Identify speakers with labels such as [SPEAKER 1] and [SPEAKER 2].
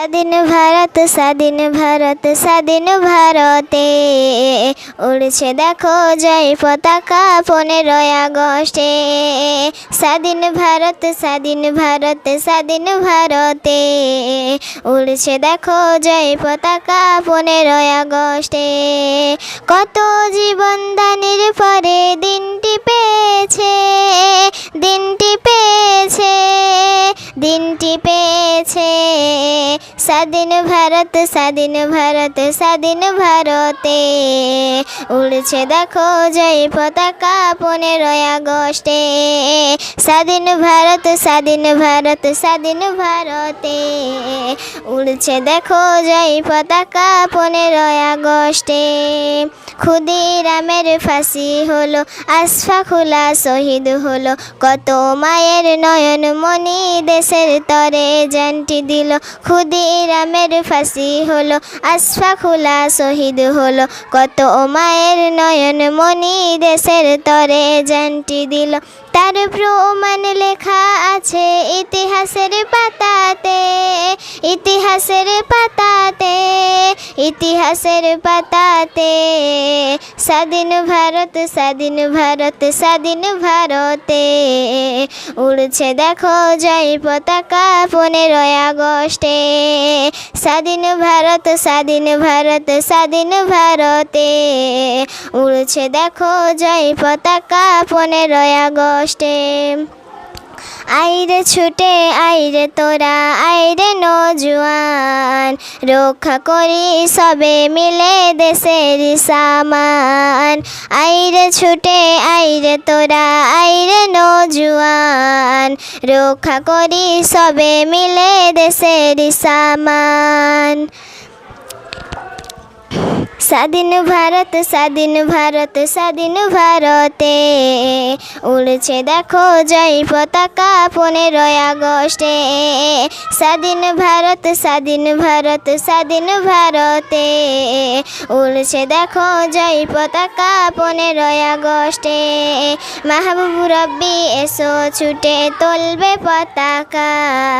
[SPEAKER 1] স্বাধীন ভারত স্বাধীন ভারত স্বাধীন ভারতে উড়ছে দেখো জয় পতাকা 15ই আগস্টে। স্বাধীন ভারত স্বাধীন ভারত স্বাধীন ভারতে উড়ছে দেখো জয় পতাকা 15ই আগস্টে। কত জীবন দানের পরে দিনটি পেয়েছে, দিনটি পেয়েছে, দিনটি পেয়েছে। স্বাধীন ভারত স্বাধীন ভারত স্বাধীন ভারতে উড়ছে দেখো জয় পতাকা 15ই আগস্টে। স্বাধীন ভারত স্বাধীন ভারত স্বাধীন ভারতে উড়ছে দেখো জয় পতাকা 15ই আগস্টে। ক্ষুদিরামের ফাঁসি হলো, আশফাকুল্লাহ শহীদ হলো, কত মায়ের নয়ন মনি দেশের তরে জানটি দিল। ক্ষুদিরামের ফাঁসি হলো, আশফাকুল্লাহ শহীদ হলো, কত মায়ের নয়ন মনি দেশের তরে জানটি দিল। তার প্রমাণ লেখা আছে ইতিহাসের পাতাতে, ইতিহাসের পাতাতে, ইতিহাসের পাতাতে। স্বাধীন ভারত স্বাধীন ভারত স্বাধীন ভারতে উড়ছে দেখো জয় পতাকা 15ই আগস্টে। স্বাধীন ভারত স্বাধীন ভারত স্বাধীন ভারতে উড়ছে দেখো জয় পতাকা 15ই আগস্টে। আইরে ছুটে আইরে তোরা আইরে নজওয়ান, রক্ষা করি সবে মিলে দেশের সামান। আইরে ছুটে আইরে তোরা আইরে নজওয়ান, রক্ষা করি সবে মিলে দেশের সামান। স্বাধীন ভারত স্বাধীন ভারত স্বাধীন ভারতে উড়ছে দেখো জয় পতাকা 15ই আগস্টে। স্বাধীন ভারত স্বাধীন ভারত স্বাধীন ভারতে উড়ছে দেখো জয় পতাকা 15ই আগস্টে। মাহবুব রব্বি এসো ছুটে তুলবে পতাকা।